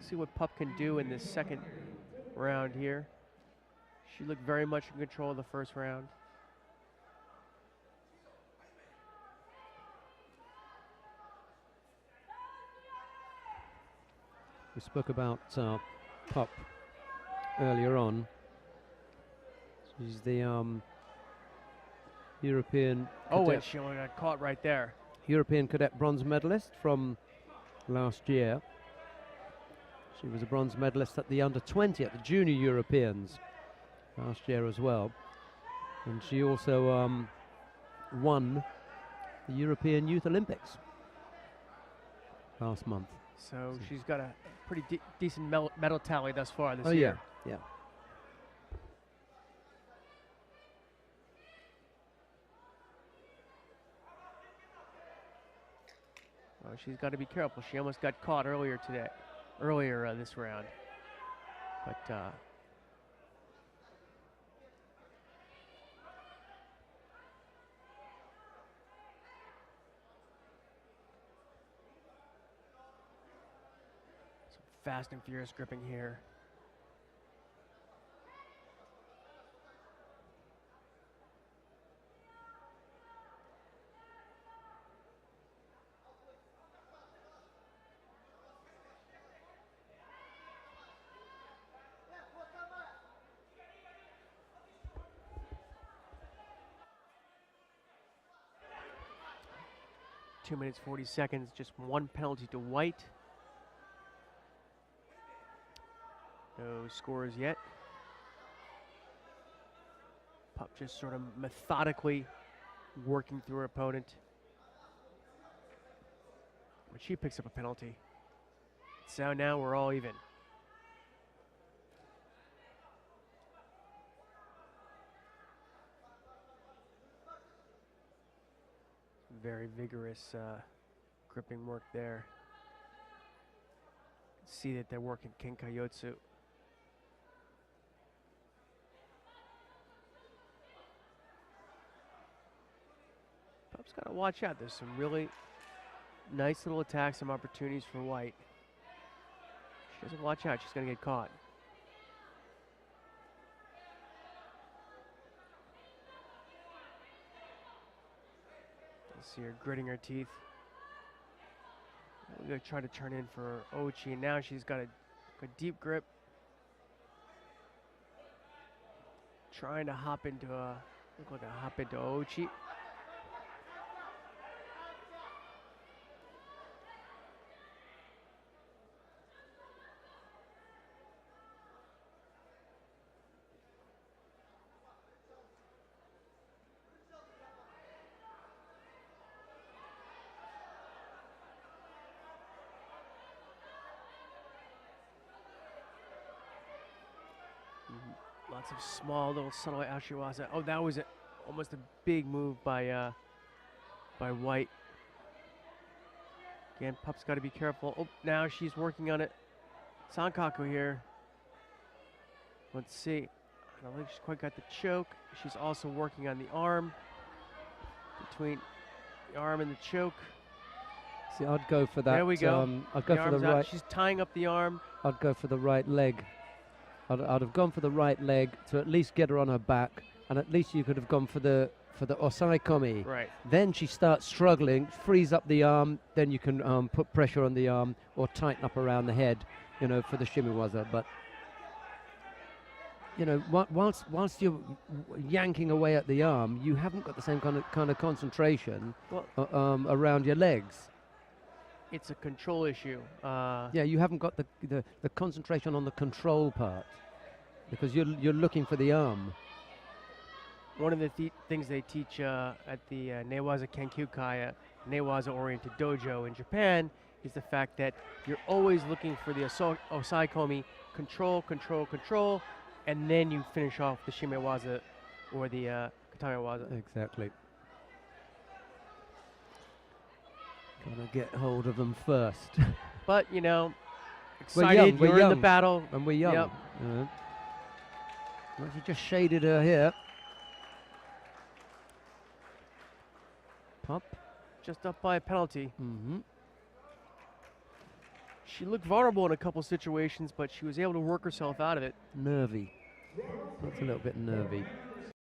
See what Pupp can do in this second round here. She looked very much in control of the first round. We spoke about Pupp earlier on. She's the European and cadet, she only got caught right there. European cadet bronze medalist from last year. She was a bronze medalist at the under-20 at the Junior Europeans last year as well. And she also won the European Youth Olympics last month. So she's got a pretty decent medal tally thus far this year. Oh yeah. Oh, she's got to be careful. She almost got caught earlier this round. But some fast and furious gripping here. Two minutes, 40 seconds, just one penalty to white. No scores yet. Pupp just sort of methodically working through her opponent. But she picks up a penalty. So now we're all even. Very vigorous gripping work there. See that they're working Kenkayotsu. Pupp's got to watch out. There's some really nice little attacks, some opportunities for white. She doesn't watch out, she's going to get caught. See her gritting her teeth. We're going to try to turn in for Ochi, and now she's got a deep grip. Trying to hop into look like a hop into Ochi. Lots of small little subtle Ashiwaza. Oh, that was almost a big move by white. Again, Pupp's got to be careful. Oh, now she's working on it. Sankaku here. Let's see. I don't think she's quite got the choke. She's also working on the arm. Between the arm and the choke. See, I'd go for that. There we go. I'd go for the right. She's tying up the arm. I'd go for the right leg. I'd have gone for the right leg to at least get her on her back, and at least you could have gone for the Osaikomi. Right. Then she starts struggling, frees up the arm, then you can put pressure on the arm or tighten up around the head, you know, for the shimiwaza. But you know, whilst you're yanking away at the arm, you haven't got the same kind of concentration around your legs. It's a control issue. Yeah, you haven't got the concentration on the control part because you're looking for the arm. One of the things they teach at the Newaza Kenkyukai, Newaza-oriented dojo in Japan, is the fact that you're always looking for the Osaikomi, control, and then you finish off the Shimewaza or the Katamiwaza. Exactly. Gonna get hold of them first. But, you know, excited, you're in the battle. And we're young. Yep. Well, she just shaded her here. Pupp. Just up by a penalty. Mm-hmm. She looked vulnerable in a couple situations, but she was able to work herself out of it. Nervy. That's a little bit nervy.